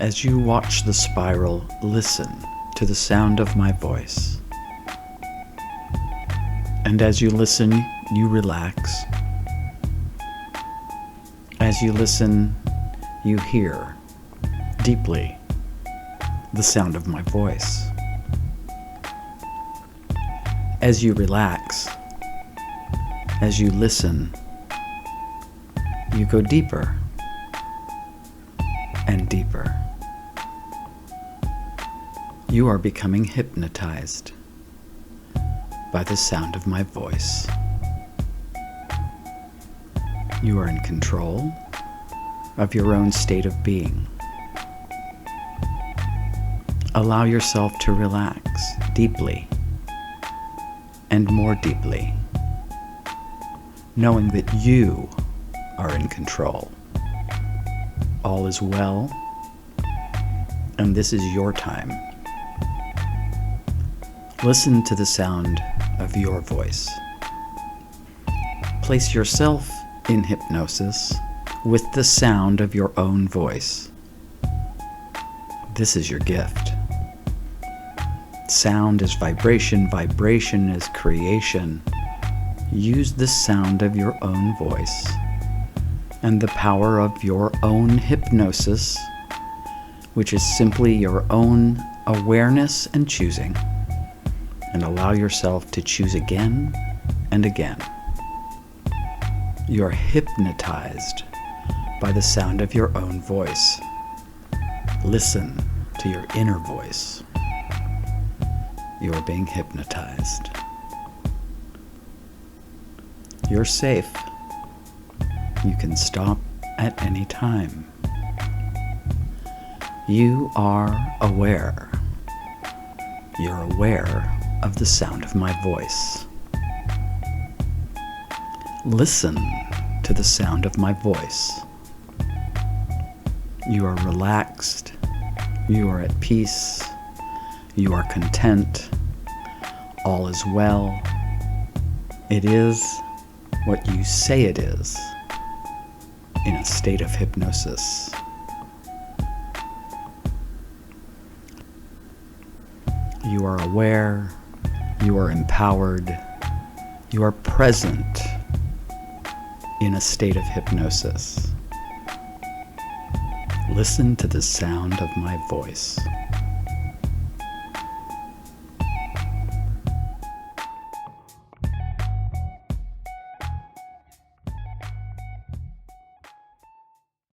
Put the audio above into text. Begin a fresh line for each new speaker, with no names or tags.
As you watch the spiral, listen to the sound of my voice. And as you listen, you relax. As you listen, you hear deeply the sound of my voice. As you relax, as you listen, you go deeper and deeper. You are becoming hypnotized by the sound of my voice. You are in control of your own state of being. Allow yourself to relax deeply and more deeply, knowing that you are in control. All is well, and this is your time. Listen to the sound of your voice. Place yourself in hypnosis with the sound of your own voice. This is your gift. Sound is vibration, vibration is creation. Use the sound of your own voice and the power of your own hypnosis, which is simply your own awareness and choosing, and allow yourself to choose again and again. You are hypnotized by the sound of your own voice. Listen to your inner voice. You are being hypnotized. You're safe. You can stop at any time. You are aware. You're aware of the sound of my voice. Listen to the sound of my voice. You are relaxed. You are at peace. You are content. All is well. It is what you say it is in a state of hypnosis. You are aware. You are empowered. You are present in a state of hypnosis. Listen to the sound of my voice.